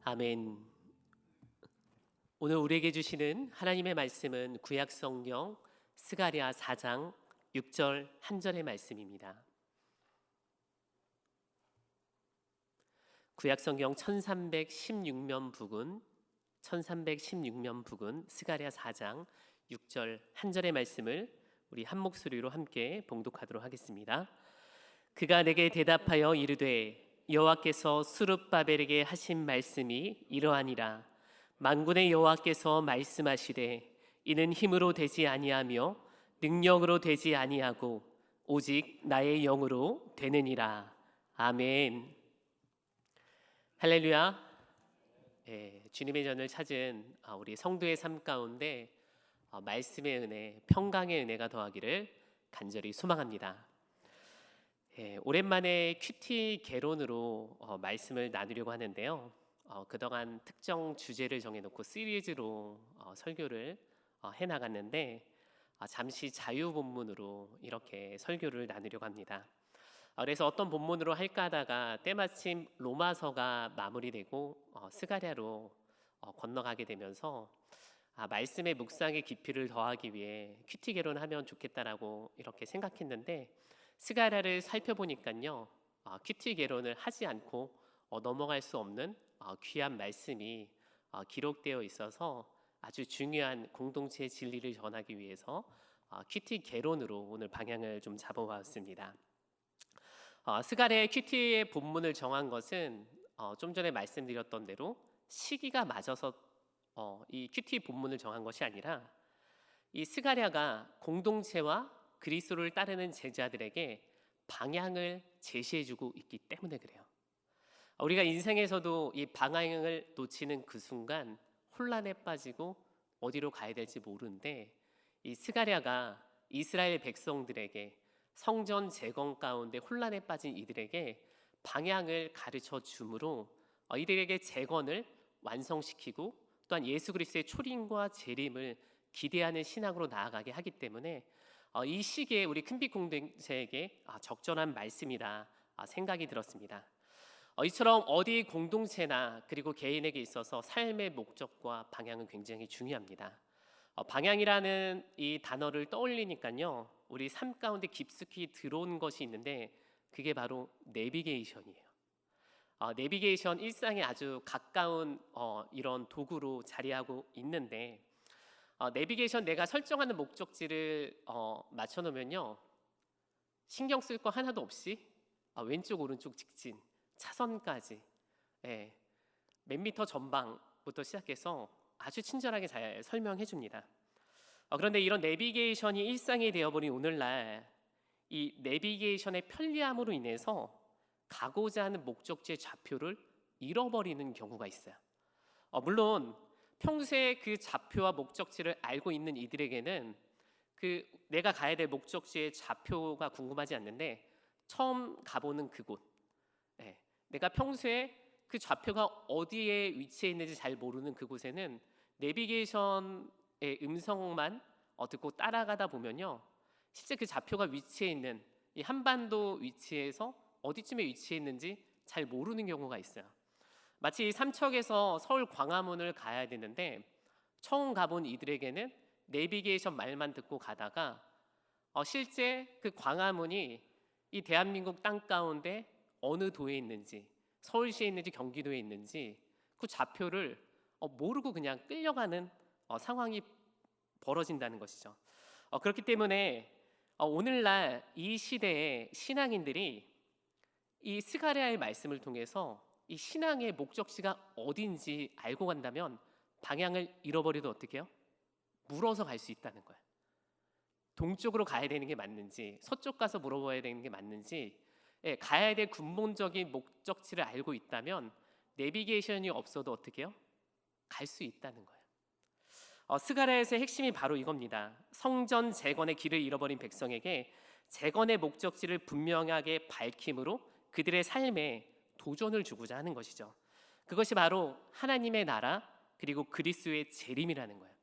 아멘. 오늘 우리에게 주시는 하나님의 말씀은 구약 성경 스가랴 4장 6절 한 절의 말씀입니다. 구약 성경 1316면 북은 스가랴 4장 6절 한 절의 말씀을 우리 한 목소리로 함께 봉독하도록 하겠습니다. 그가 내게 대답하여 이르되 여호와께서 스룹바벨에게 하신 말씀이 이러하니라. 만군의 여호와께서 말씀하시되 이는 힘으로 되지 아니하며 능력으로 되지 아니하고 오직 나의 영으로 되느니라. 아멘. 할렐루야. 주님의 전을 찾은 우리 성도의 삶 가운데 말씀의 은혜, 평강의 은혜가 더하기를 간절히 소망합니다. 오랜만에 큐티 개론으로 말씀을 나누려고 하는데요. 그동안 특정 주제를 정해놓고 시리즈로 설교를 해나갔는데 잠시 자유 본문으로 이렇게 설교를 나누려고 합니다. 그래서 어떤 본문으로 할까 하다가 때마침 로마서가 마무리되고 스가랴로 건너가게 되면서 말씀의 묵상의 깊이를 더하기 위해 큐티 개론하면 좋겠다라고 이렇게 생각했는데 스가랴를 살펴보니까요, 큐티 개론을 하지 않고 넘어갈 수 없는 귀한 말씀이 기록되어 있어서 아주 중요한 공동체의 진리를 전하기 위해서 큐티 개론으로 오늘 방향을 좀 잡아봤습니다. 스가랴의 큐티의 본문을 정한 것은 좀 전에 말씀드렸던 대로 시기가 맞아서 이 큐티 본문을 정한 것이 아니라 이 스가랴가 공동체와 그리스도를 따르는 제자들에게 방향을 제시해주고 있기 때문에 그래요. 우리가 인생에서도 이 방향을 놓치는 그 순간 혼란에 빠지고 어디로 가야 될지 모르는데 이 스가랴가 이스라엘 백성들에게 성전 재건 가운데 혼란에 빠진 이들에게 방향을 가르쳐 주므로 이들에게 재건을 완성시키고 또한 예수 그리스도의 초림과 재림을 기대하는 신앙으로 나아가게 하기 때문에 이 시기에 우리 큰빛 공동체에게 적절한 말씀이다 생각이 들었습니다. 이처럼 어디 공동체나 그리고 개인에게 있어서 삶의 목적과 방향은 굉장히 중요합니다. 방향이라는 이 단어를 떠올리니까요, 우리 삶 가운데 깊숙이 들어온 것이 있는데 그게 바로 내비게이션이에요. 내비게이션, 일상에 아주 가까운 이런 도구로 자리하고 있는데 내비게이션 내가 설정하는 목적지를 맞춰놓으면요, 신경 쓸 거 하나도 없이 왼쪽 오른쪽 직진, 차선까지 몇 미터 전방부터 시작해서 아주 친절하게 잘 설명해 줍니다. 그런데 이런 내비게이션이 일상이 되어버린 오늘날 이 내비게이션의 편리함으로 인해서 가고자 하는 목적지의 좌표를 잃어버리는 경우가 있어요. 물론 평소에 그 좌표와 목적지를 알고 있는 이들에게는 그 내가 가야 될 목적지의 좌표가 궁금하지 않는데 처음 가보는 그곳, 내가 평소에 그 좌표가 어디에 위치해 있는지 잘 모르는 그곳에는 내비게이션의 음성만 듣고 따라가다 보면요, 실제 그 좌표가 위치해 있는 이 한반도 위치에서 어디쯤에 위치해 있는지 잘 모르는 경우가 있어요. 마치 삼척에서 서울 광화문을 가야 되는데 처음 가본 이들에게는 내비게이션 말만 듣고 가다가 실제 그 광화문이 이 대한민국 땅 가운데 어느 도에 있는지, 서울시에 있는지 경기도에 있는지 그 좌표를 모르고 그냥 끌려가는 상황이 벌어진다는 것이죠. 그렇기 때문에 오늘날 이 시대의 신앙인들이 이 스가랴의 말씀을 통해서 이 신앙의 목적지가 어딘지 알고 간다면 방향을 잃어버려도 어떻게 해요? 물어서 갈 수 있다는 거예요. 동쪽으로 가야 되는 게 맞는지, 서쪽 가서 물어봐야 되는 게 맞는지, 가야 될 근본적인 목적지를 알고 있다면 내비게이션이 없어도 어떻게 해요? 갈 수 있다는 거예요. 스가랴에서의 핵심이 바로 이겁니다. 성전 재건의 길을 잃어버린 백성에게 재건의 목적지를 분명하게 밝힘으로 그들의 삶에 도전을 주고자 하는 것이죠. 그것이 바로 하나님의 나라 그리고 그리스도의 재림이라는 거예요.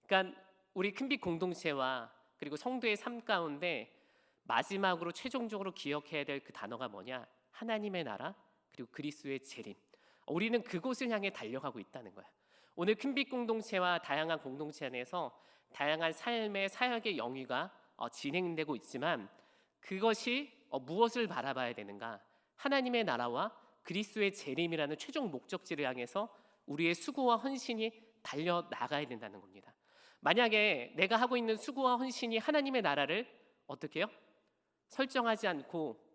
그러니까 우리 큰빛 공동체와 그리고 성도의 삶 가운데 마지막으로 최종적으로 기억해야 될 그 단어가 뭐냐? 하나님의 나라 그리고 그리스도의 재림. 우리는 그곳을 향해 달려가고 있다는 거야. 오늘 큰빛 공동체와 다양한 공동체 안에서 다양한 삶의 사역의 영위가 진행되고 있지만 그것이 무엇을 바라봐야 되는가? 하나님의 나라와 그리스도의 재림이라는 최종 목적지를 향해서 우리의 수고와 헌신이 달려 나가야 된다는 겁니다. 만약에 내가 하고 있는 수고와 헌신이 하나님의 나라를 어떻게 해요? 설정하지 않고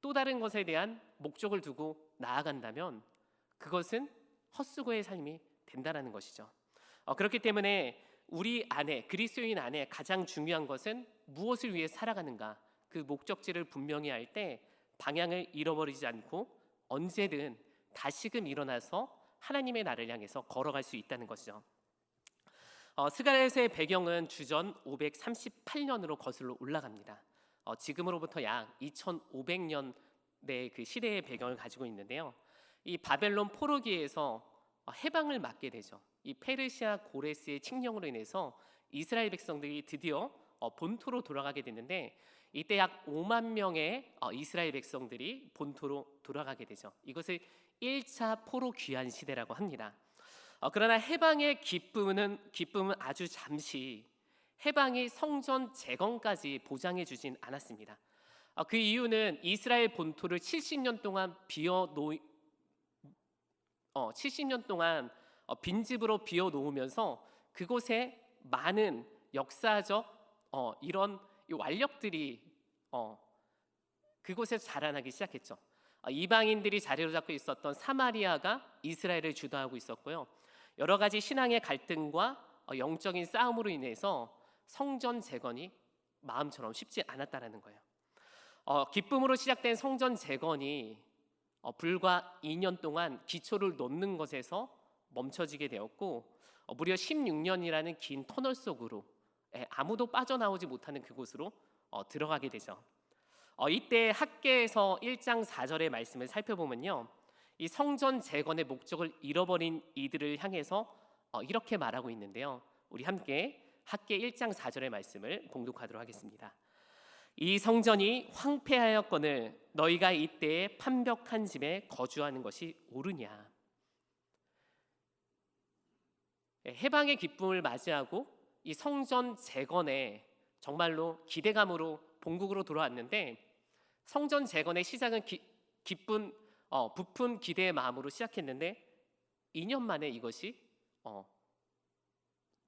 또 다른 것에 대한 목적을 두고 나아간다면 그것은 헛수고의 삶이 된다는 것이죠. 그렇기 때문에 우리 안에, 그리스도인 안에 가장 중요한 것은 무엇을 위해 살아가는가, 그 목적지를 분명히 할 때 방향을 잃어버리지 않고 언제든 다시금 일어나서 하나님의 나라를 향해서 걸어갈 수 있다는 것이죠. 스가랴서의 배경은 주전 538년으로 거슬러 올라갑니다. 지금으로부터 약 2500년의 그 시대의 배경을 가지고 있는데요. 이 바벨론 포로기에서 해방을 맞게 되죠. 이 페르시아 고레스의 칙령으로 인해서 이스라엘 백성들이 드디어 본토로 돌아가게 됐는데 이때 약 5만 명의 이스라엘 백성들이 본토로 돌아가게 되죠. 이것을 1차 포로 귀환 시대라고 합니다. 그러나 해방의 기쁨은 아주 잠시, 해방이 성전 재건까지 보장해 주진 않았습니다. 그 이유는 이스라엘 본토를 70년 동안 70년 동안 빈집으로 비워 놓으면서 그곳에 많은 역사적 이런 완력들이 그곳에서 자라나기 시작했죠. 이방인들이 자리를 잡고 있었던 사마리아가 이스라엘을 주도하고 있었고요. 여러 가지 신앙의 갈등과 영적인 싸움으로 인해서 성전 재건이 마음처럼 쉽지 않았다라는 거예요. 기쁨으로 시작된 성전 재건이 불과 2년 동안 기초를 놓는 것에서 멈춰지게 되었고 무려 16년이라는 긴 터널 속으로 아무도 빠져나오지 못하는 그곳으로 들어가게 되죠. 이때 학개에서 1장 4절의 말씀을 살펴보면요, 이 성전 재건의 목적을 잃어버린 이들을 향해서 이렇게 말하고 있는데요. 우리 함께 학개 1장 4절의 말씀을 봉독하도록 하겠습니다. 이 성전이 황폐하였거늘 너희가 이때에 판벽한 집에 거주하는 것이 옳으냐. 해방의 기쁨을 맞이하고 이 성전 재건에 정말로 기대감으로 본국으로 돌아왔는데 성전 재건의 시작은 부푼 기대의 마음으로 시작했는데 2년 만에 이것이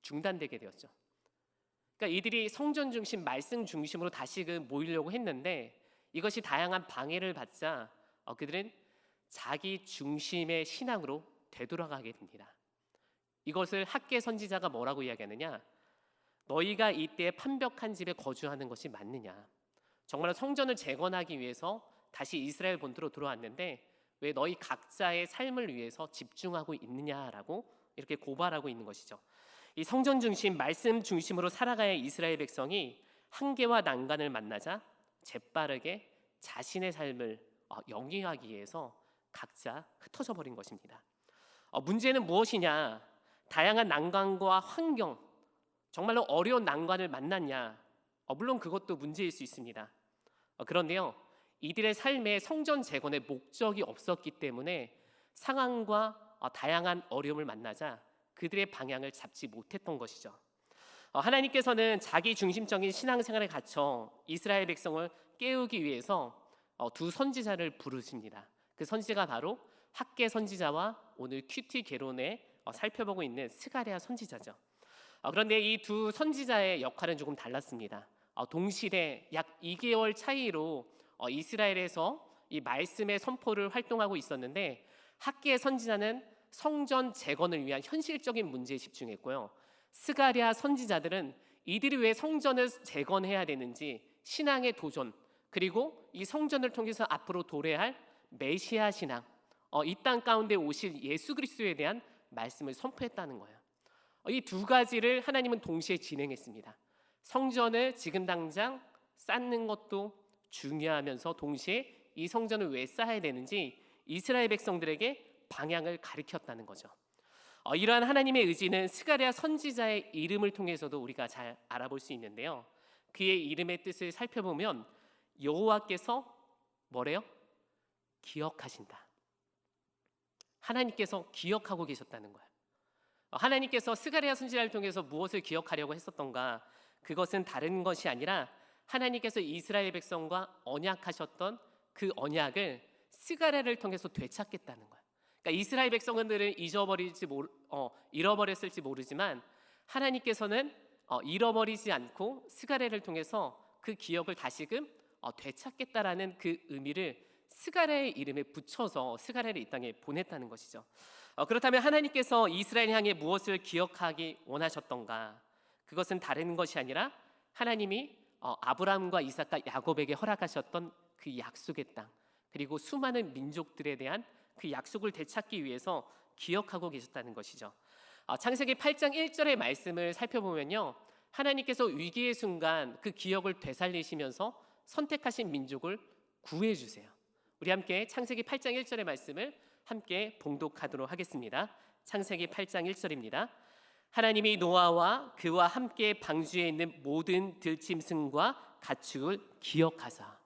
중단되게 되었죠. 그러니까 이들이 성전 중심, 말씀 중심으로 다시금 모이려고 했는데 이것이 다양한 방해를 받자 그들은 자기 중심의 신앙으로 되돌아가게 됩니다. 이것을 학개 선지자가 뭐라고 이야기하느냐? 너희가 이때 판벽한 집에 거주하는 것이 맞느냐? 정말 성전을 재건하기 위해서 다시 이스라엘 본토로 들어왔는데 왜 너희 각자의 삶을 위해서 집중하고 있느냐라고 이렇게 고발하고 있는 것이죠. 이 성전 중심, 말씀 중심으로 살아가야 할 이스라엘 백성이 한계와 난간을 만나자 재빠르게 자신의 삶을 영위하기 위해서 각자 흩어져 버린 것입니다. 문제는 무엇이냐? 다양한 난관과 환경, 정말로 어려운 난관을 만났냐? 물론 그것도 문제일 수 있습니다. 그런데요, 이들의 삶에 성전 재건의 목적이 없었기 때문에 상황과 다양한 어려움을 만나자 그들의 방향을 잡지 못했던 것이죠. 하나님께서는 자기 중심적인 신앙생활에 갇혀 이스라엘 백성을 깨우기 위해서 두 선지자를 부르십니다. 그 선지자가 바로 학개 선지자와 오늘 큐티 개론에 살펴보고 있는 스가랴 선지자죠. 그런데 이 두 선지자의 역할은 조금 달랐습니다. 동시대 약 2개월 차이로 이스라엘에서 이 말씀의 선포를 활동하고 있었는데 학개의 선지자는 성전 재건을 위한 현실적인 문제에 집중했고요. 스가랴 선지자들은 이들이 왜 성전을 재건해야 되는지 신앙의 도전, 그리고 이 성전을 통해서 앞으로 도래할 메시아 신앙, 이 땅 가운데 오실 예수 그리스도에 대한 말씀을 선포했다는 거예요. 이 두 가지를 하나님은 동시에 진행했습니다. 성전을 지금 당장 쌓는 것도 중요하면서 동시에 이 성전을 왜 쌓아야 되는지 이스라엘 백성들에게 방향을 가리켰다는 거죠. 이러한 하나님의 의지는 스가랴 선지자의 이름을 통해서도 우리가 잘 알아볼 수 있는데요. 그의 이름의 뜻을 살펴보면 여호와께서 뭐래요? 기억하신다. 하나님께서 기억하고 계셨다는 거예요. 하나님께서 스가랴 선지자를 통해서 무엇을 기억하려고 했었던가? 그것은 다른 것이 아니라 하나님께서 이스라엘 백성과 언약하셨던 그 언약을 스가랴를 통해서 되찾겠다는 거예요. 그러니까 이스라엘 백성들은 잃어버렸을지 모르지만 하나님께서는 잃어버리지 않고 스가랴를 통해서 그 기억을 다시금 되찾겠다라는 그 의미를 스가랴의 이름에 붙여서 스가랴를 이 땅에 보냈다는 것이죠. 그렇다면 하나님께서 이스라엘 향해 무엇을 기억하기 원하셨던가? 그것은 다른 것이 아니라 하나님이 아브라함과 이삭과 야곱에게 허락하셨던 그 약속의 땅, 그리고 수많은 민족들에 대한 그 약속을 되찾기 위해서 기억하고 계셨다는 것이죠. 창세기 8장 1절의 말씀을 살펴보면요, 하나님께서 위기의 순간 그 기억을 되살리시면서 선택하신 민족을 구해 주세요. 우리 함께 창세기 8장 1절의 말씀을 함께 봉독하도록 하겠습니다. 창세기 8장 1절입니다. 하나님이 노아와 그와 함께 방주에 있는 모든 들짐승과 가축을 기억하사.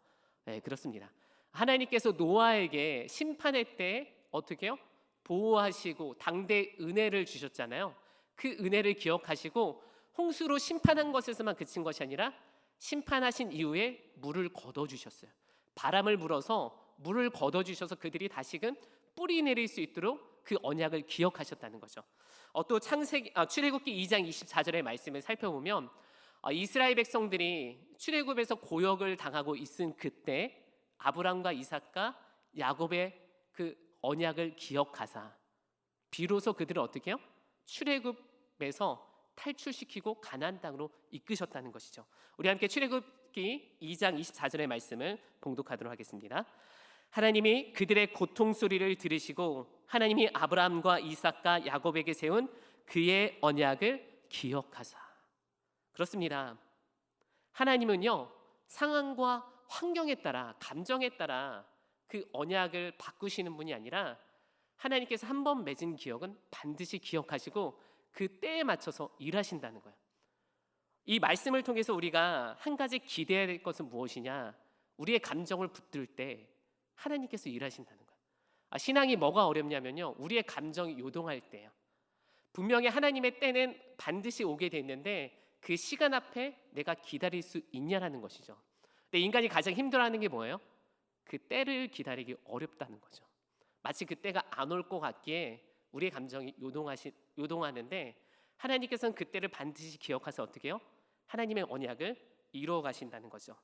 네, 그렇습니다. 하나님께서 노아에게 심판의 때 어떻게 해요? 보호하시고 당대 은혜를 주셨잖아요. 그 은혜를 기억하시고 홍수로 심판한 것에서만 그친 것이 아니라 심판하신 이후에 물을 걷어주셨어요. 바람을 불어서 물을 걷어주셔서 그들이 다시금 뿌리 내릴 수 있도록 그 언약을 기억하셨다는 거죠. 또 출애굽기 2장 24절의 말씀을 살펴보면 이스라엘 백성들이 출애굽에서 고역을 당하고 있은 그때 아브람과 이삭과 야곱의 그 언약을 기억하사 비로소 그들을 어떻게 해요? 출애굽에서 탈출시키고 가나안 땅으로 이끄셨다는 것이죠. 우리 함께 출애굽기 2장 24절의 말씀을 봉독하도록 하겠습니다. 하나님이 그들의 고통 소리를 들으시고 하나님이 아브라함과 이삭과 야곱에게 세운 그의 언약을 기억하사. 그렇습니다. 하나님은요, 상황과 환경에 따라, 감정에 따라 그 언약을 바꾸시는 분이 아니라 하나님께서 한 번 맺은 기억은 반드시 기억하시고 그 때에 맞춰서 일하신다는 거예요. 이 말씀을 통해서 우리가 한 가지 기대해야 될 것은 무엇이냐? 우리의 감정을 붙들 때 하나님께서 일하신다는 거예요. 신앙이 뭐가 어렵냐면요, 우리의 감정이 요동할 때예요. 분명히 하나님의 때는 반드시 오게 됐는데 그 시간 앞에 내가 기다릴 수 있냐라는 것이죠. 근데 인간이 가장 힘들어하는 게 뭐예요? 그 때를 기다리기 어렵다는 거죠. 마치 그 때가 안 올 것 같기에 우리의 감정이 요동하는데 하나님께서는 그 때를 반드시 기억하셔서 어떻게 해요? 하나님의 언약을 이루어 가신다는 거죠.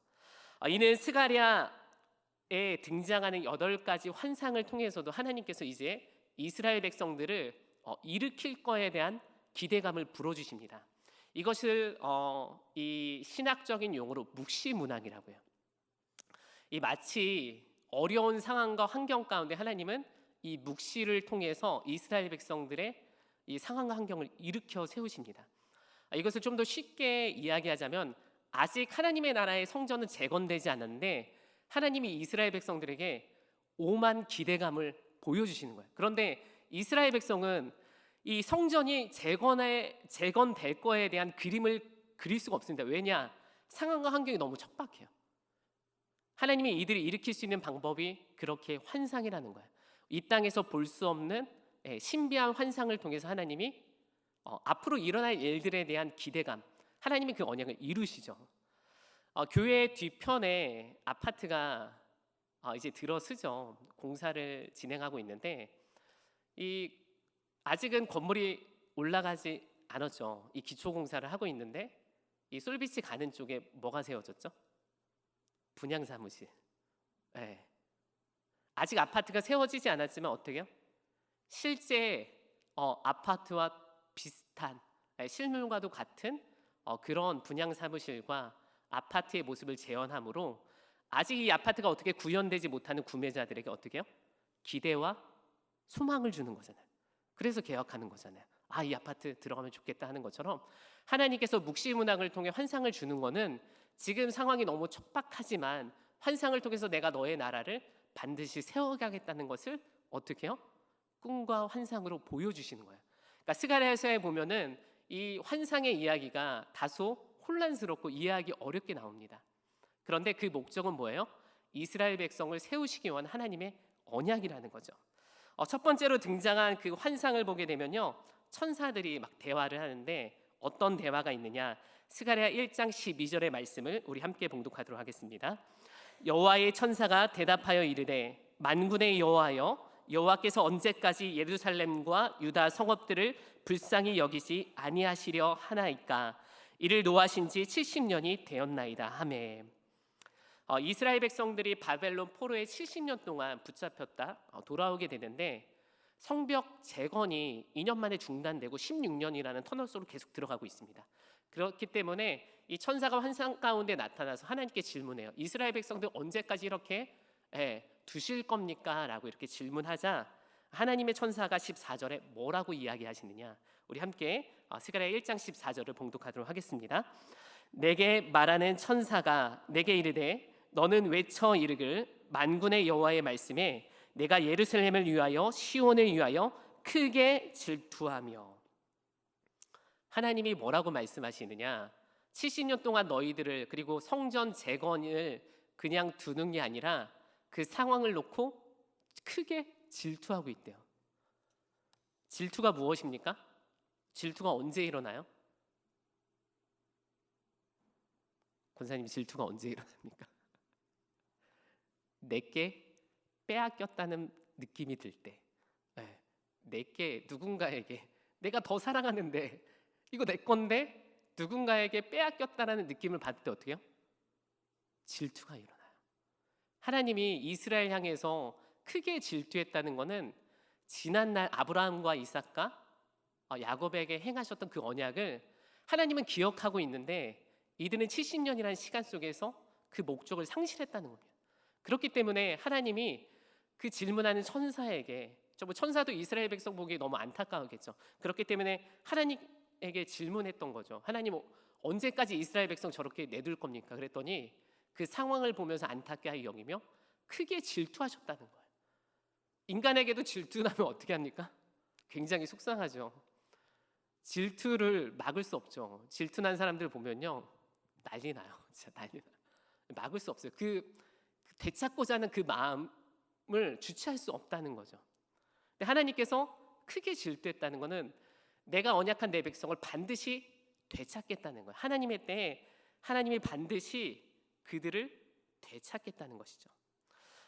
이는 스가랴에 등장하는 8가지 환상을 통해서도 하나님께서 이제 이스라엘 백성들을 일으킬 거에 대한 기대감을 불어주십니다. 이것을 이 신학적인 용어로 묵시문학이라고 해요. 이 마치 어려운 상황과 환경 가운데 하나님은 이 묵시를 통해서 이스라엘 백성들의 이 상황과 환경을 일으켜 세우십니다. 이것을 좀 더 쉽게 이야기하자면 아직 하나님의 나라의 성전은 재건되지 않았는데 하나님이 이스라엘 백성들에게 오만 기대감을 보여주시는 거예요. 그런데 이스라엘 백성은 이 성전이 재건될 거에 대한 그림을 그릴 수가 없습니다. 왜냐? 상황과 환경이 너무 척박해요. 하나님이 이들을 일으킬 수 있는 방법이 그렇게 환상이라는 거예요. 이 땅에서 볼 수 없는 신비한 환상을 통해서 하나님이 앞으로 일어날 일들에 대한 기대감, 하나님이 그 언약을 이루시죠. 교회 뒤편에 아파트가 이제 들어서죠. 공사를 진행하고 있는데 아직은 건물이 올라가지 않았죠. 이 기초 공사를 하고 있는데 이 솔비치 가는 쪽에 뭐가 세워졌죠? 분양 사무실. 네. 아직 아파트가 세워지지 않았지만 어떻게요? 실제 아파트와 비슷한 실물과도 같은 그런 분양 사무실과 아파트의 모습을 재현함으로 아직 이 아파트가 어떻게 구현되지 못하는 구매자들에게 어떻게 해요? 기대와 소망을 주는 거잖아요. 그래서 계약하는 거잖아요. 이 아파트 들어가면 좋겠다 하는 것처럼 하나님께서 묵시문학을 통해 환상을 주는 거는 지금 상황이 너무 척박하지만 환상을 통해서 내가 너의 나라를 반드시 세워가겠다는 것을 어떻게 해요? 꿈과 환상으로 보여주시는 거예요. 그러니까 스가랴서에 보면은 이 환상의 이야기가 다소 혼란스럽고 이해하기 어렵게 나옵니다. 그런데 그 목적은 뭐예요? 이스라엘 백성을 세우시기 위한 하나님의 언약이라는 거죠. 첫 번째로 등장한 그 환상을 보게 되면요, 천사들이 막 대화를 하는데 어떤 대화가 있느냐? 스가랴 1장 12절의 말씀을 우리 함께 봉독하도록 하겠습니다. 여호와의 천사가 대답하여 이르되 만군의 여호와여, 여호와께서 언제까지 예루살렘과 유다 성읍들을 불쌍히 여기지 아니하시려 하나이까? 이를 노하신 지 70년이 되었나이다 하매. 이스라엘 백성들이 바벨론 포로에 70년 동안 붙잡혔다 돌아오게 되는데, 성벽 재건이 2년 만에 중단되고 16년이라는 터널 속으로 계속 들어가고 있습니다. 그렇기 때문에 이 천사가 환상 가운데 나타나서 하나님께 질문해요. 이스라엘 백성들 언제까지 이렇게 두실 겁니까? 라고 이렇게 질문하자 하나님의 천사가 14절에 뭐라고 이야기하시느냐? 우리 함께 스가랴 1장 14절을 봉독하도록 하겠습니다. 내게 말하는 천사가 내게 이르되 너는 외쳐 이르길 만군의 여호와의 말씀에 내가 예루살렘을 위하여 시온을 위하여 크게 질투하며. 하나님이 뭐라고 말씀하시느냐? 70년 동안 너희들을, 그리고 성전 재건을 그냥 두는 게 아니라 그 상황을 놓고 크게 질투하고 있대요. 질투가 무엇입니까? 질투가 언제 일어나요? 권사님, 질투가 언제 일어납니까? 내게 빼앗겼다는 느낌이 들 때, 내게, 누군가에게 내가 더 사랑하는데 이거 내 건데 누군가에게 빼앗겼다라는 느낌을 받을 때 어떻게 해요? 질투가 일어나요. 하나님이 이스라엘 향해서 크게 질투했다는 것은 지난날 아브라함과 이삭과 야곱에게 행하셨던 그 언약을 하나님은 기억하고 있는데 이들은 70년이라는 시간 속에서 그 목적을 상실했다는 겁니다. 그렇기 때문에 하나님이 그 질문하는 천사에게, 천사도 이스라엘 백성 보기에 너무 안타까웠겠죠. 그렇기 때문에 하나님에게 질문했던 거죠. 하나님, 언제까지 이스라엘 백성 저렇게 내둘 겁니까? 그랬더니 그 상황을 보면서 안타까이 여기며 크게 질투하셨다는 거예요. 인간에게도 질투나면 어떻게 합니까? 굉장히 속상하죠. 질투를 막을 수 없죠. 질투난 사람들 보면요, 난리 나요. 진짜 난리 나요. 막을 수 없어요. 그 되찾고자 하는 그 마음을 주체할 수 없다는 거죠. 근데 하나님께서 크게 질투했다는 것은 내가 언약한 내 백성을 반드시 되찾겠다는 거예요. 하나님의 때에 하나님이 반드시 그들을 되찾겠다는 것이죠.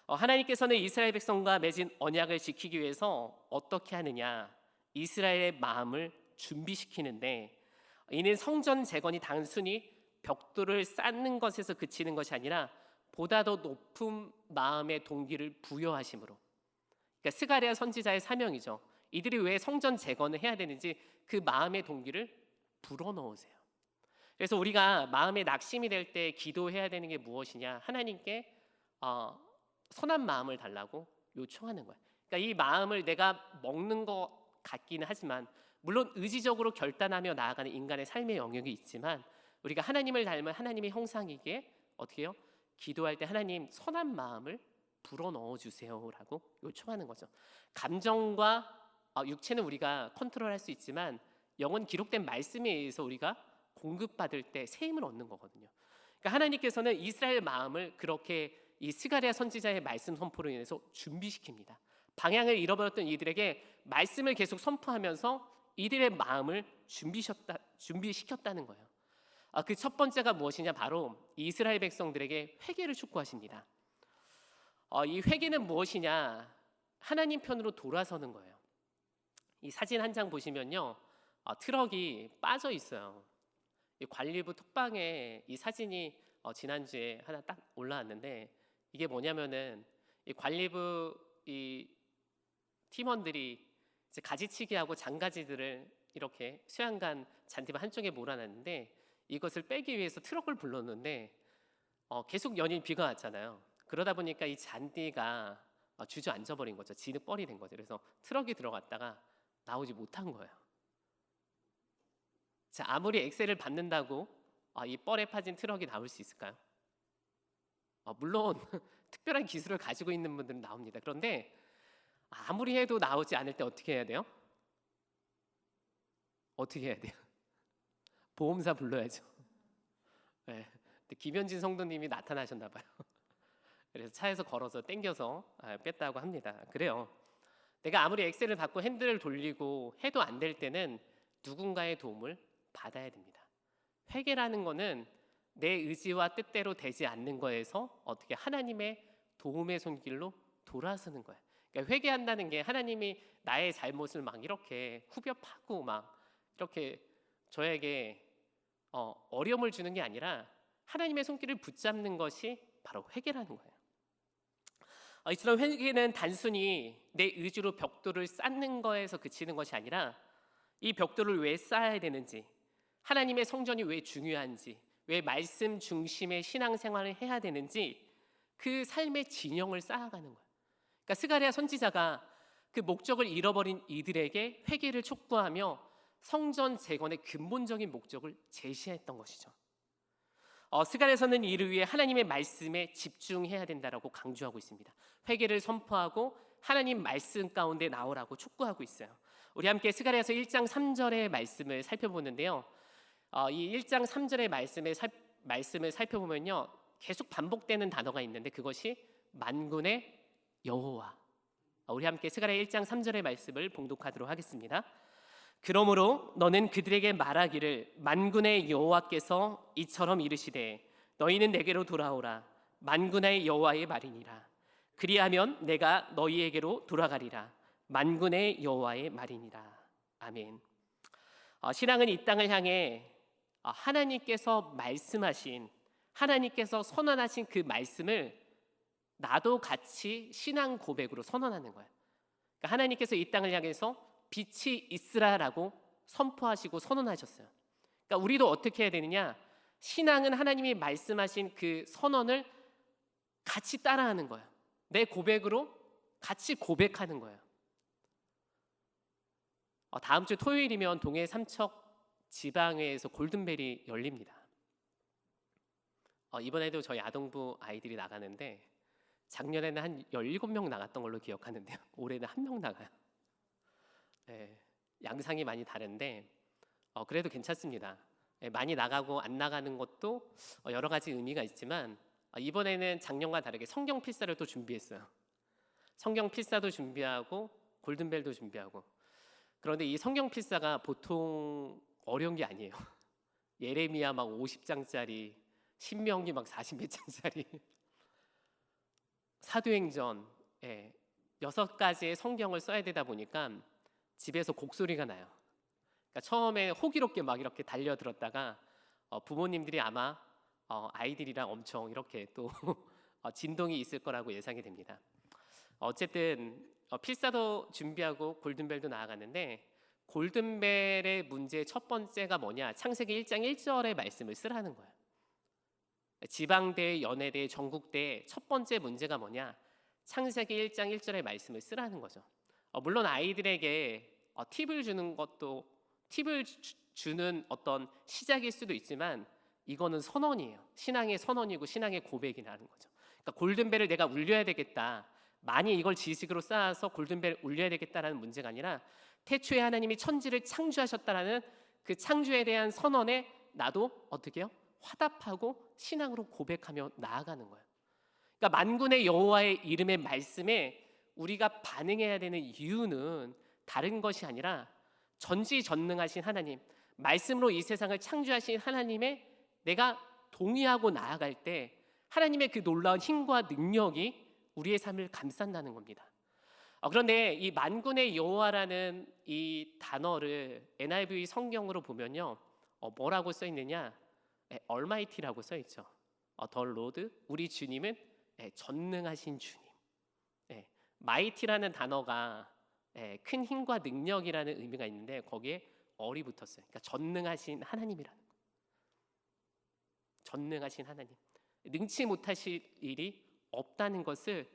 하나님께서는 이스라엘 백성과 맺은 언약을 지키기 위해서 어떻게 하느냐? 이스라엘의 마음을 준비시키는데, 이는 성전 재건이 단순히 벽돌을 쌓는 것에서 그치는 것이 아니라 보다 더 높은 마음의 동기를 부여하심으로, 그러니까 스가랴 선지자의 사명이죠. 이들이 왜 성전 재건을 해야 되는지 그 마음의 동기를 불어넣으세요. 그래서 우리가 마음에 낙심이 될 때 기도해야 되는 게 무엇이냐? 하나님께 선한 마음을 달라고 요청하는 거예요. 그러니까 이 마음을 내가 먹는 것 같기는 하지만, 물론 의지적으로 결단하며 나아가는 인간의 삶의 영역이 있지만, 우리가 하나님을 닮은 하나님의 형상이기에 어떻게 해요? 기도할 때 하나님 선한 마음을 불어넣어 주세요라고 요청하는 거죠. 감정과 육체는 우리가 컨트롤할 수 있지만 영은 기록된 말씀에 의해서 우리가 공급받을 때 새 힘을 얻는 거거든요. 그러니까 하나님께서는 이스라엘 마음을 그렇게 이 스가랴 선지자의 말씀 선포로 인해서 준비시킵니다. 방향을 잃어버렸던 이들에게 말씀을 계속 선포하면서 이들의 마음을 준비시켰다는 거예요. 그 첫 번째가 무엇이냐? 바로 이스라엘 백성들에게 회개를 촉구하십니다. 이 회개는 무엇이냐? 하나님 편으로 돌아서는 거예요. 이 사진 한 장 보시면요, 트럭이 빠져 있어요. 이 관리부 톡방에 이 사진이 지난주에 하나 딱 올라왔는데, 이게 뭐냐면은 이 관리부 이 팀원들이 이제 가지치기하고 장가지들을 이렇게 수양간 잔디밭 한쪽에 몰아놨는데, 이것을 빼기 위해서 트럭을 불렀는데 계속 연일 비가 왔잖아요. 그러다 보니까 이 잔디가 주저앉아 버린 거죠. 진흙벌이 된 거죠. 그래서 트럭이 들어갔다가 나오지 못한 거예요. 자, 아무리 엑셀을 밟는다고 이 뻘에 파진 트럭이 나올 수 있을까요? 물론 특별한 기술을 가지고 있는 분들은 나옵니다. 그런데 아무리 해도 나오지 않을 때 어떻게 해야 돼요? 어떻게 해야 돼요? 보험사 불러야죠. 네. 근데 김현진 성도님이 나타나셨나 봐요. 그래서 차에서 걸어서 땡겨서 뺐다고 합니다. 그래요. 내가 아무리 엑셀을 받고 핸들을 돌리고 해도 안 될 때는 누군가의 도움을 받아야 됩니다. 회개라는 거는 내 의지와 뜻대로 되지 않는 거에서 어떻게 하나님의 도움의 손길로 돌아서는 거예요. 그러니까 회개한다는 게 하나님이 나의 잘못을 막 이렇게 후벼 파고 막 이렇게 저에게 어려움을 주는 게 아니라 하나님의 손길을 붙잡는 것이 바로 회개라는 거예요. 이처럼 회개는 단순히 내 의지로 벽돌을 쌓는 거에서 그치는 것이 아니라 이 벽돌을 왜 쌓아야 되는지, 하나님의 성전이 왜 중요한지, 왜 말씀 중심의 신앙생활을 해야 되는지 그 삶의 진영을 쌓아가는 거예요. 그러니까 스가랴 선지자가 그 목적을 잃어버린 이들에게 회개를 촉구하며 성전 재건의 근본적인 목적을 제시했던 것이죠. 스가랴서는 이를 위해 하나님의 말씀에 집중해야 된다라고 강조하고 있습니다. 회개를 선포하고 하나님 말씀 가운데 나오라고 촉구하고 있어요. 우리 함께 스가랴서 1장 3절의 말씀을 살펴보는데요. 이 1장 3절의 말씀을 살펴보면요, 계속 반복되는 단어가 있는데 그것이 만군의 여호와. 우리 함께 스가랴 1장 3절의 말씀을 봉독하도록 하겠습니다. 그러므로 너는 그들에게 말하기를 만군의 여호와께서 이처럼 이르시되 너희는 내게로 돌아오라. 만군의 여호와의 말이니라. 그리하면 내가 너희에게로 돌아가리라. 만군의 여호와의 말이니라. 아멘. 신앙은 이 땅을 향해 하나님께서 말씀하신, 하나님께서 선언하신 그 말씀을 나도 같이 신앙 고백으로 선언하는 거예요. 그러니까 하나님께서 이 땅을 향해서 빛이 있으라라고 선포하시고 선언하셨어요. 그러니까 우리도 어떻게 해야 되느냐? 신앙은 하나님이 말씀하신 그 선언을 같이 따라하는 거예요. 내 고백으로 같이 고백하는 거예요. 다음 주 토요일이면 동해 삼척 지방회에서 골든벨이 열립니다. 이번에도 저희 아동부 아이들이 나가는데 작년에는 한 17명 나갔던 걸로 기억하는데요. 올해는 1명 나가요. 네, 양상이 많이 다른데 그래도 괜찮습니다. 많이 나가고 안 나가는 것도 여러 가지 의미가 있지만 이번에는 작년과 다르게 성경 필사를 또 준비했어요. 성경 필사도 준비하고 골든벨도 준비하고. 그런데 이 성경 필사가 보통 어려운 게 아니에요. 예레미야 막 50장짜리, 신명기 막 40몇 장짜리, 사도행전 6가지의 성경을 써야 되다 보니까 집에서 곡소리가 나요. 그러니까 처음에 호기롭게 막 이렇게 달려들었다가 부모님들이 아마 아이들이랑 엄청 이렇게 또 진동이 있을 거라고 예상이 됩니다. 어쨌든 필사도 준비하고 골든벨도 나아갔는데 골든벨의 문제의 첫 번째가 뭐냐? 창세기 1장 1절의 말씀을 쓰라는 거예요. 지방대, 연회대, 전국대 첫 번째 문제가 뭐냐? 창세기 1장 1절의 말씀을 쓰라는 거죠. 물론 아이들에게 팁을 주는 것도 팁을 주는 어떤 시작일 수도 있지만 이거는 선언이에요. 신앙의 선언이고 신앙의 고백이라는 거죠. 그러니까 골든벨을 내가 울려야 되겠다. 많이 이걸 지식으로 쌓아서 골든벨을 울려야 되겠다라는 문제가 아니라 태초에 하나님이 천지를 창조하셨다라는 그 창조에 대한 선언에 나도 어떻게 해요? 화답하고 신앙으로 고백하며 나아가는 거예요. 그러니까 만군의 여호와의 이름의 말씀에 우리가 반응해야 되는 이유는 다른 것이 아니라 전지전능하신 하나님, 말씀으로 이 세상을 창조하신 하나님의 내가 동의하고 나아갈 때 하나님의 그 놀라운 힘과 능력이 우리의 삶을 감싼다는 겁니다. 그런데 이 만군의 여호와라는 이 단어를 NIV 성경으로 보면요, 뭐라고 써 있느냐? 얼마이티라고 써 있죠. 더 로드, 우리 주님은 전능하신 주님. 마이티라는 단어가 큰 힘과 능력이라는 의미가 있는데 거기에 얼이 붙었어요. 그러니까 전능하신 하나님이라는 거. 전능하신 하나님, 능치 못하실 일이 없다는 것을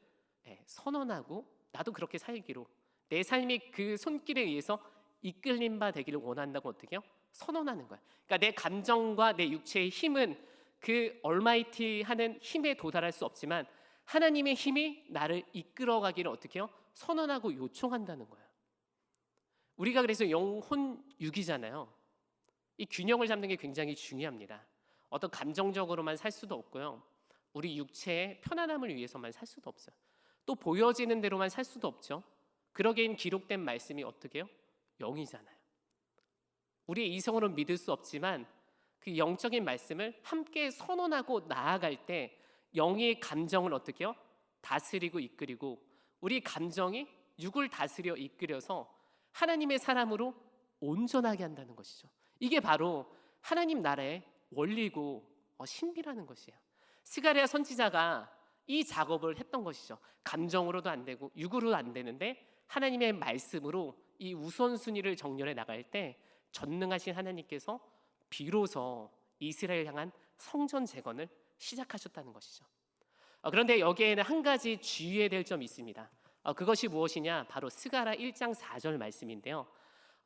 선언하고 나도 그렇게 살기로, 내 삶이 그 손길에 의해서 이끌림 바 되기를 원한다고 어떻게 해요? 선언하는 거야. 그러니까 내 감정과 내 육체의 힘은 그 얼마이티하는 힘에 도달할 수 없지만 하나님의 힘이 나를 이끌어가기를 어떻게 해요? 선언하고 요청한다는 거예요. 우리가 그래서 영혼 육이잖아요. 이 균형을 잡는 게 굉장히 중요합니다. 어떤 감정적으로만 살 수도 없고요. 우리 육체의 편안함을 위해서만 살 수도 없어요. 또 보여지는 대로만 살 수도 없죠. 그러기엔 기록된 말씀이 어떻게 해요? 영이잖아요. 우리의 이성으로는 믿을 수 없지만 그 영적인 말씀을 함께 선언하고 나아갈 때 영의 감정을 어떻게 해요? 다스리고 이끌이고 우리 감정이 육을 다스려 이끌여서 하나님의 사람으로 온전하게 한다는 것이죠. 이게 바로 하나님 나라의 원리고 신비라는 것이에요. 스가랴 선지자가 이 작업을 했던 것이죠. 감정으로도 안 되고 육으로도 안 되는데 하나님의 말씀으로 이 우선순위를 정렬해 나갈 때 전능하신 하나님께서 비로소 이스라엘 향한 성전 재건을 시작하셨다는 것이죠. 그런데 여기에는 한 가지 주의해야 될 점이 있습니다. 그것이 무엇이냐? 바로 스가랴 1장 4절 말씀인데요.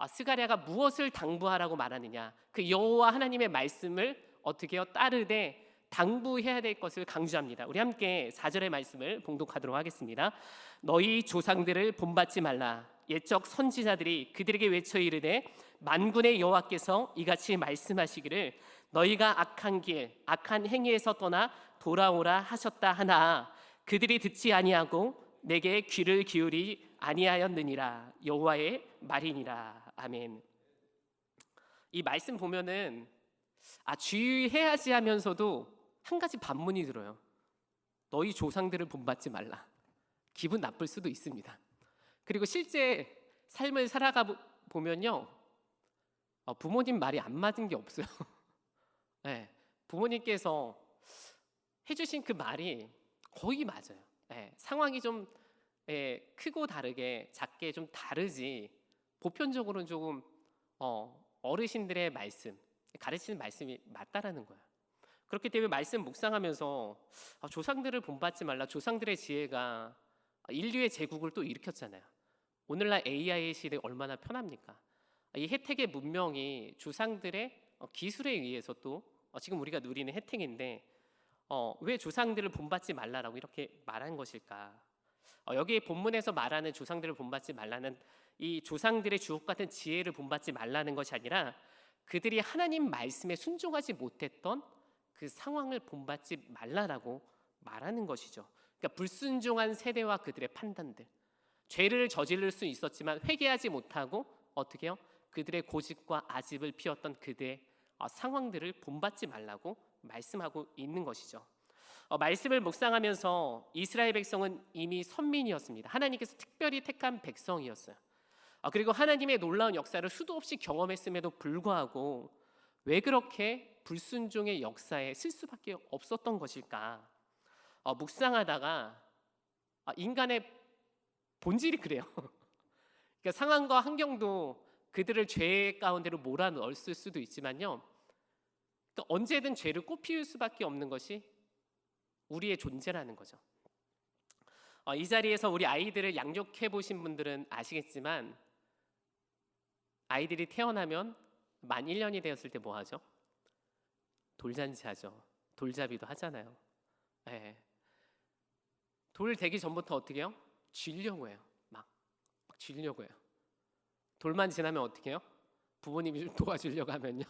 스가랴가 무엇을 당부하라고 말하느냐? 그 여호와 하나님의 말씀을 어떻게 해요? 따르되 당부해야 될 것을 강조합니다. 우리 함께 4절의 말씀을 봉독하도록 하겠습니다. 너희 조상들을 본받지 말라. 옛적 선지자들이 그들에게 외쳐 이르되 만군의 여호와께서 이같이 말씀하시기를 너희가 악한 길 악한 행위에서 떠나 돌아오라 하셨다 하나 그들이 듣지 아니하고 내게 귀를 기울이 아니하였느니라. 여호와의 말이니라. 아멘. 이 말씀 보면은 주의해야지 하면서도 한 가지 반문이 들어요. 너희 조상들을 본받지 말라. 기분 나쁠 수도 있습니다. 그리고 실제 삶을 살아가 보면요, 부모님 말이 안 맞은 게 없어요. 네, 부모님께서 해주신 그 말이 거의 맞아요. 네, 상황이 좀 크고 다르게 작게 좀 다르지 보편적으로는 조금 어르신들의 말씀, 가르치는 말씀이 맞다라는 거예요. 그렇기 때문에 말씀 묵상하면서 조상들을 본받지 말라. 조상들의 지혜가 인류의 제국을 또 일으켰잖아요. 오늘날 AI 시대 얼마나 편합니까? 이 혜택의 문명이 조상들의 기술에 의해서 또 지금 우리가 누리는 혜택인데 왜 조상들을 본받지 말라라고 이렇게 말한 것일까? 여기 본문에서 말하는 조상들을 본받지 말라는 이 조상들의 주옥 같은 지혜를 본받지 말라는 것이 아니라 그들이 하나님 말씀에 순종하지 못했던 그 상황을 본받지 말라라고 말하는 것이죠. 그러니까 불순종한 세대와 그들의 판단들, 죄를 저지를 수 있었지만 회개하지 못하고 어떻게 해요? 그들의 고집과 아집을 피웠던 그들의 상황들을 본받지 말라고 말씀하고 있는 것이죠. 말씀을 묵상하면서 이스라엘 백성은 이미 선민이었습니다. 하나님께서 특별히 택한 백성이었어요. 그리고 하나님의 놀라운 역사를 수도 없이 경험했음에도 불구하고 왜 그렇게 불순종의 역사에 쓸 수밖에 없었던 것일까? 묵상하다가 인간의 본질이 그래요. 그러니까 상황과 환경도 그들을 죄 가운데로 몰아넣었을 수도 있지만요. 그러니까 언제든 죄를 꽃피울 수밖에 없는 것이 우리의 존재라는 거죠. 이 자리에서 우리 아이들을 양육해 보신 분들은 아시겠지만 아이들이 태어나면 만 1년이 되었을 때 뭐 하죠? 돌잔치 하죠. 돌잡이도 하잖아요. 네. 돌 되기 전부터 어떻게 해요? 쥐려고 해요. 막 쥐려고 해요. 돌만 지나면 어떻게 해요? 부모님이 좀 도와주려고 하면요.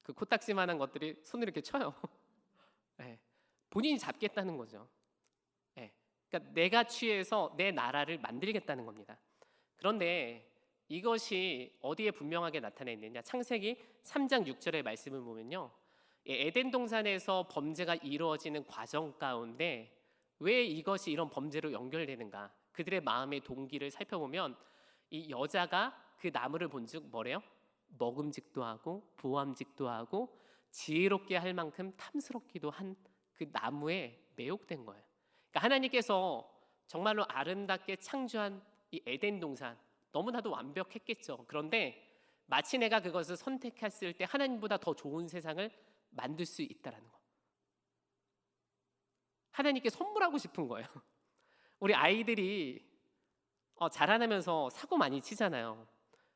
그 코딱지만한 것들이 손을 이렇게 쳐요. 네. 본인이 잡겠다는 거죠. 네. 그러니까 내가 취해서 내 나라를 만들겠다는 겁니다. 그런데 이것이 어디에 분명하게 나타나 있느냐? 창세기 3장 6절의 말씀을 보면요. 에덴 동산에서 범죄가 이루어지는 과정 가운데 왜 이것이 이런 범죄로 연결되는가? 그들의 마음의 동기를 살펴보면 이 여자가 그 나무를 본즉 뭐래요? 먹음직도 하고 보암직도 하고 지혜롭게 할 만큼 탐스럽기도 한 그 나무에 매혹된 거예요. 그러니까 하나님께서 정말로 아름답게 창조한 이 에덴 동산 너무나도 완벽했겠죠. 그런데 마치 내가 그것을 선택했을 때 하나님보다 더 좋은 세상을 만들 수 있다라는 거. 하나님께 선물하고 싶은 거예요. 우리 아이들이 자라나면서 사고 많이 치잖아요.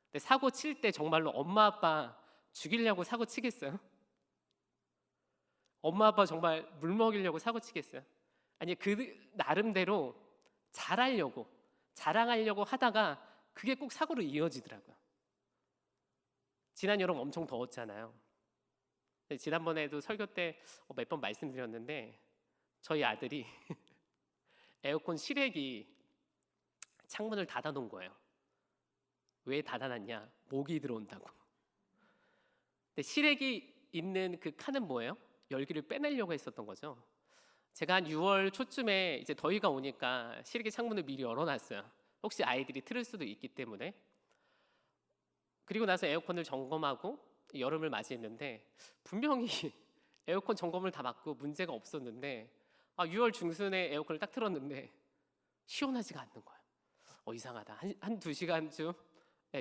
근데 사고 칠 때 정말로 엄마 아빠 죽이려고 사고 치겠어요? 엄마 아빠 정말 물 먹이려고 사고 치겠어요? 아니 그 나름대로 잘하려고 자랑하려고 하다가 그게 꼭 사고로 이어지더라고요. 지난 여름 엄청 더웠잖아요. 지난번에도 설교 때 몇 번 말씀드렸는데 저희 아들이 에어컨 실외기 창문을 닫아 놓은 거예요. 왜 닫아놨냐? 모기 들어온다고. 근데 실외기 있는 그 칸은 뭐예요? 열기를 빼내려고 했었던 거죠. 제가 한 6월 초쯤에 이제 더위가 오니까 실외기 창문을 미리 열어놨어요. 혹시 아이들이 틀을 수도 있기 때문에. 그리고 나서 에어컨을 점검하고 여름을 맞이했는데 분명히 에어컨 점검을 다 받고 문제가 없었는데 6월 중순에 에어컨을 딱 틀었는데 시원하지가 않는 거예요. 이상하다. 한 2시간쯤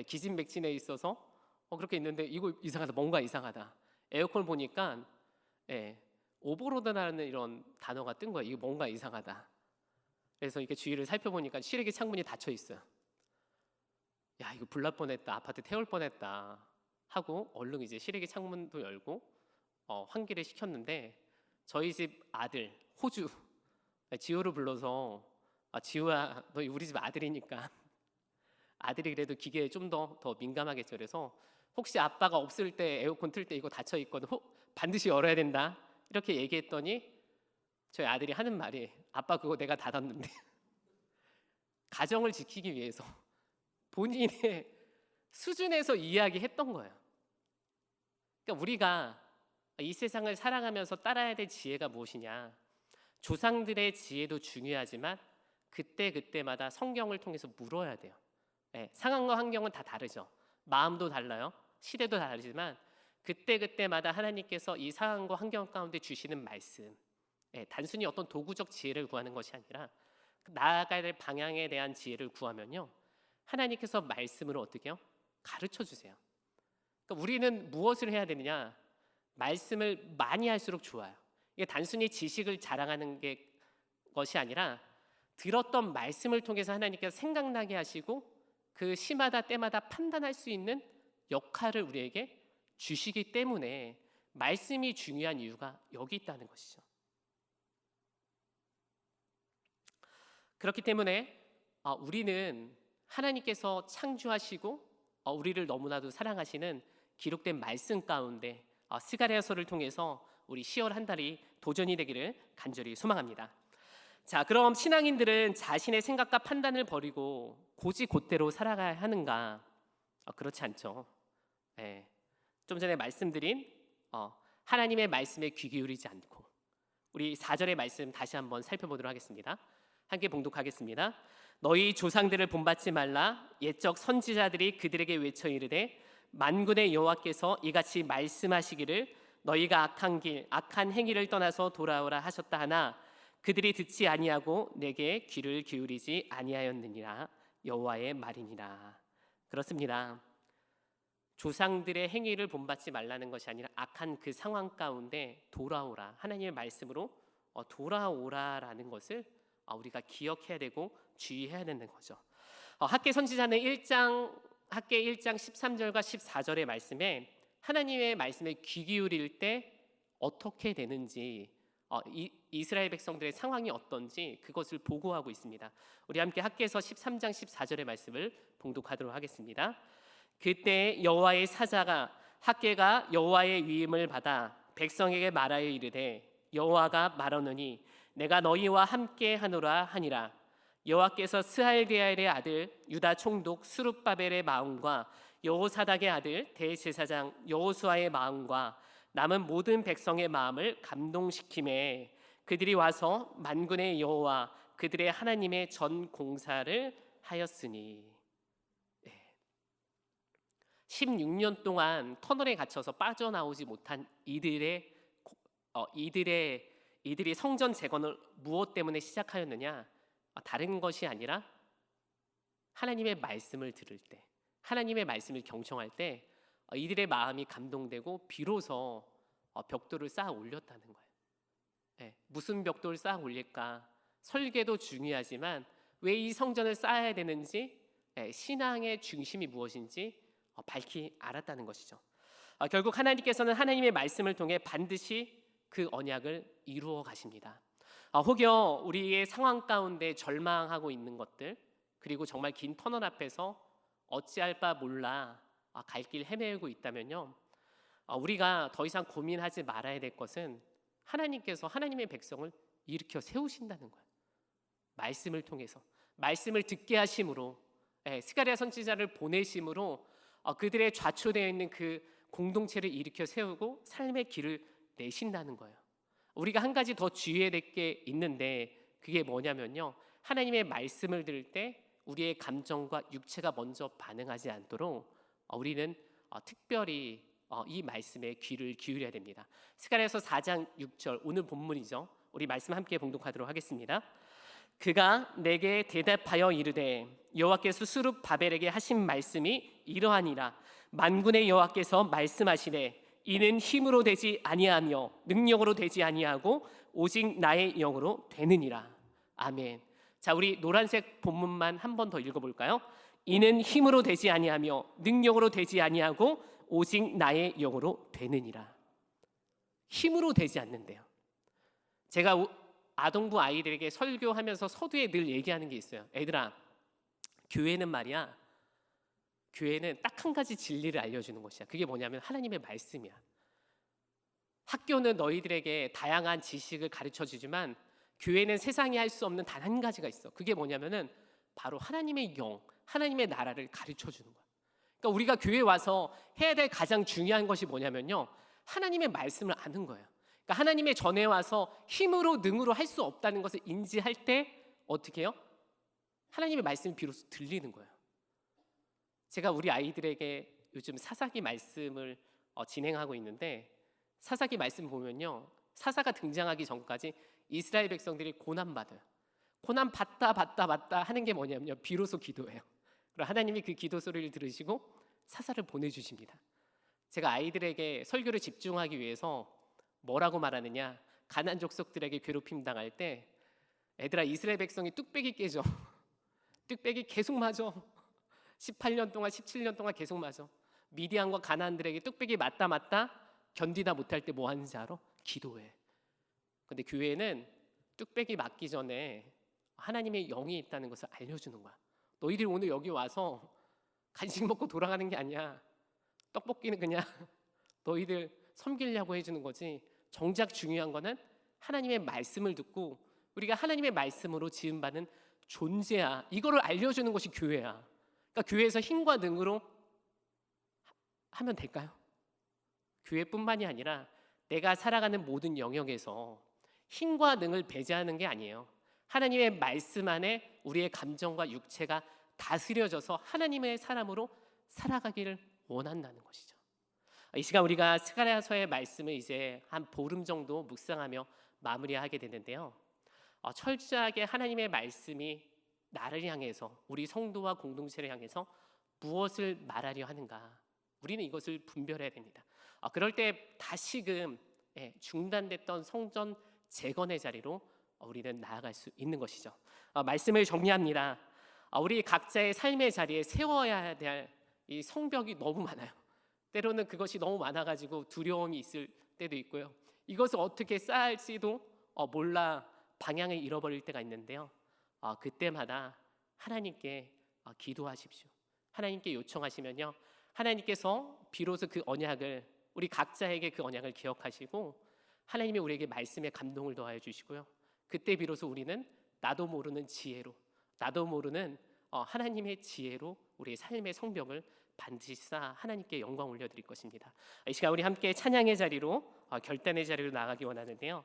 기진맥진에 있어서 그렇게 있는데 이거 이상하다. 뭔가 이상하다. 에어컨 보니까 오버로드라는 이런 단어가 뜬 거예요. 이게 뭔가 이상하다. 그래서 이렇게 주위를 살펴보니까 실외기 창문이 닫혀 있어요. 야, 이거 불날 뻔했다. 아파트 태울 뻔했다 하고 얼른 이제 실외기 창문도 열고 환기를 시켰는데 저희 집 아들 호주 지호를 불러서 지호야, 너 우리 집 아들이니까 아들이 그래도 기계에 좀 더 민감하겠죠. 그래서 혹시 아빠가 없을 때 에어컨 틀 때 이거 닫혀 있거든. 반드시 열어야 된다. 이렇게 얘기했더니 저희 아들이 하는 말이 아빠 그거 내가 닫았는데 가정을 지키기 위해서 본인의 수준에서 이야기했던 거예요. 그러니까 우리가 이 세상을 살아가면서 따라야 될 지혜가 무엇이냐? 조상들의 지혜도 중요하지만 그때마다 성경을 통해서 물어야 돼요. 상황과 환경은 다 다르죠. 마음도 달라요. 시대도 다르지만 그때마다 하나님께서 이 상황과 환경 가운데 주시는 말씀, 단순히 어떤 도구적 지혜를 구하는 것이 아니라 나아가야 될 방향에 대한 지혜를 구하면요, 하나님께서 말씀으로 어떻게 해요? 가르쳐 주세요. 그러니까 우리는 무엇을 해야 되느냐? 말씀을 많이 할수록 좋아요. 이게 단순히 지식을 자랑하는 것이 아니라 들었던 말씀을 통해서 하나님께서 생각나게 하시고 그 시마다 때마다 판단할 수 있는 역할을 우리에게 주시기 때문에 말씀이 중요한 이유가 여기 있다는 것이죠. 그렇기 때문에 우리는 하나님께서 창조하시고 우리를 너무나도 사랑하시는 기록된 말씀 가운데 스가랴서를 통해서 우리 10월 한 달이 도전이 되기를 간절히 소망합니다. 자, 그럼 신앙인들은 자신의 생각과 판단을 버리고 고지곧대로 살아가야 하는가? 그렇지 않죠. 좀 전에 말씀드린 하나님의 말씀에 귀 기울이지 않고 우리 4절의 말씀 다시 한번 살펴보도록 하겠습니다. 함께 봉독하겠습니다. 너희 조상들을 본받지 말라. 옛적 선지자들이 그들에게 외쳐 이르되 만군의 여호와께서 이같이 말씀하시기를 너희가 악한 길 악한 행위를 떠나서 돌아오라 하셨다 하나 그들이 듣지 아니하고 내게 귀를 기울이지 아니하였느니라. 여호와의 말이니라. 그렇습니다. 조상들의 행위를 본받지 말라는 것이 아니라 악한 그 상황 가운데 돌아오라, 하나님의 말씀으로 돌아오라라는 것을 우리가 기억해야 되고 주의해야 되는 거죠. 학개 선지자는 학개 1장 13절과 14절의 말씀에 하나님의 말씀에 귀 기울일 때 어떻게 되는지, 이스라엘 백성들의 상황이 어떤지 그것을 보고하고 있습니다. 우리 함께 학개서 13장 14절의 말씀을 봉독하도록 하겠습니다. 그때 여호와의 사자가 학개가 여호와의 위임을 받아 백성에게 말하여 이르되 여호와가 말하노니 내가 너희와 함께 하노라 하니라. 여호와께서 스알디엘의 아들 유다 총독 스룹바벨의 마음과 여호사닥의 아들 대제사장 여호수아의 마음과 남은 모든 백성의 마음을 감동시키매 그들이 와서 만군의 여호와 그들의 하나님의 전 공사를 하였으니. 16년 동안 터널에 갇혀서 빠져나오지 못한 이들이 성전 재건을 무엇 때문에 시작하였느냐? 다른 것이 아니라 하나님의 말씀을 들을 때, 하나님의 말씀을 경청할 때 이들의 마음이 감동되고 비로소 벽돌을 쌓아 올렸다는 거예요. 무슨 벽돌을 쌓아 올릴까? 설계도 중요하지만 왜 이 성전을 쌓아야 되는지, 신앙의 중심이 무엇인지 밝히 알았다는 것이죠. 결국 하나님께서는 하나님의 말씀을 통해 반드시 그 언약을 이루어 가십니다. 혹여 우리의 상황 가운데 절망하고 있는 것들, 그리고 정말 긴 터널 앞에서 어찌할 바 몰라 갈 길 헤매고 있다면요, 우리가 더 이상 고민하지 말아야 될 것은 하나님께서 하나님의 백성을 일으켜 세우신다는 거예요. 말씀을 통해서 말씀을 듣게 하심으로, 스가랴 선지자를 보내심으로 그들의 좌초되어 있는 그 공동체를 일으켜 세우고 삶의 길을 내신다는 거예요. 우리가 한 가지 더 주의해야 될 게 있는데, 그게 뭐냐면요, 하나님의 말씀을 들을 때 우리의 감정과 육체가 먼저 반응하지 않도록 우리는 특별히 이 말씀에 귀를 기울여야 됩니다. 스가랴서 4장 6절, 오늘 본문이죠. 우리 말씀 함께 봉독하도록 하겠습니다. 그가 내게 대답하여 이르되 여호와께서 수룹 바벨에게 하신 말씀이 이러하니라. 만군의 여호와께서 말씀하시되 이는 힘으로 되지 아니하며 능력으로 되지 아니하고 오직 나의 영으로 되느니라. 아멘. 자, 우리 노란색 본문만 한 번 더 읽어볼까요? 이는 힘으로 되지 아니하며 능력으로 되지 아니하고 오직 나의 영으로 되느니라. 힘으로 되지 않는데요. 제가 아동부 아이들에게 설교하면서 서두에 늘 얘기하는 게 있어요. 애들아, 교회는 말이야, 교회는 딱 한 가지 진리를 알려주는 것이야. 그게 뭐냐면 하나님의 말씀이야. 학교는 너희들에게 다양한 지식을 가르쳐주지만 교회는 세상이 할 수 없는 단 한 가지가 있어. 그게 뭐냐면은 바로 하나님의 영, 하나님의 나라를 가르쳐주는 거야. 그러니까 우리가 교회에 와서 해야 될 가장 중요한 것이 뭐냐면요, 하나님의 말씀을 아는 거예요. 그러니까 하나님의 전에 와서 힘으로 능으로 할 수 없다는 것을 인지할 때 어떻게 해요? 하나님의 말씀이 비로소 들리는 거예요. 제가 우리 아이들에게 요즘 사사기 말씀을 진행하고 있는데, 사사기 말씀 보면요, 사사가 등장하기 전까지 이스라엘 백성들이 고난받아요. 고난받다 하는 게 뭐냐면요, 비로소 기도해요. 그리고 하나님이 그 기도 소리를 들으시고 사사를 보내주십니다. 제가 아이들에게 설교를 집중하기 위해서 뭐라고 말하느냐, 가나안 족속들에게 괴롭힘 당할 때 애들아, 이스라엘 백성이 뚝배기 깨져. 뚝배기 계속 맞아. 18년 동안 17년 동안 계속 맞아. 미디안과 가나안들에게 뚝배기 맞다 견디다 못할 때 뭐 하는지 알아? 기도해. 근데 교회는 뚝배기 맞기 전에 하나님의 영이 있다는 것을 알려주는 거야. 너희들 오늘 여기 와서 간식 먹고 돌아가는 게 아니야. 떡볶이는 그냥 너희들 섬기려고 해주는 거지. 정작 중요한 거는 하나님의 말씀을 듣고 우리가 하나님의 말씀으로 지음받은 존재야. 이거를 알려주는 것이 교회야. 그러니까 교회에서 힘과 능으로 하면 될까요? 교회뿐만이 아니라 내가 살아가는 모든 영역에서 힘과 능을 배제하는 게 아니에요. 하나님의 말씀 안에 우리의 감정과 육체가 다스려져서 하나님의 사람으로 살아가기를 원한다는 것이죠. 이 시간 우리가 스가랴서의 말씀을 이제 한 보름 정도 묵상하며 마무리하게 되는데요. 철저하게 하나님의 말씀이 나를 향해서, 우리 성도와 공동체를 향해서 무엇을 말하려 하는가, 우리는 이것을 분별해야 됩니다. 그럴 때 다시금 중단됐던 성전 재건의 자리로 우리는 나아갈 수 있는 것이죠. 말씀을 정리합니다. 우리 각자의 삶의 자리에 세워야 될 이 성벽이 너무 많아요. 때로는 그것이 너무 많아가지고 두려움이 있을 때도 있고요. 이것을 어떻게 쌓을지도 몰라 방향을 잃어버릴 때가 있는데요. 그때마다 하나님께 기도하십시오. 하나님께 요청하시면요, 하나님께서 비로소 그 언약을, 우리 각자에게 그 언약을 기억하시고 하나님이 우리에게 말씀에 감동을 더하여 주시고요. 그때 비로소 우리는 나도 모르는 지혜로, 나도 모르는 하나님의 지혜로 우리의 삶의 성벽을 반드시 쌓아 하나님께 영광 올려드릴 것입니다. 이 시간 우리 함께 찬양의 자리로, 결단의 자리로 나가기 원하는데요.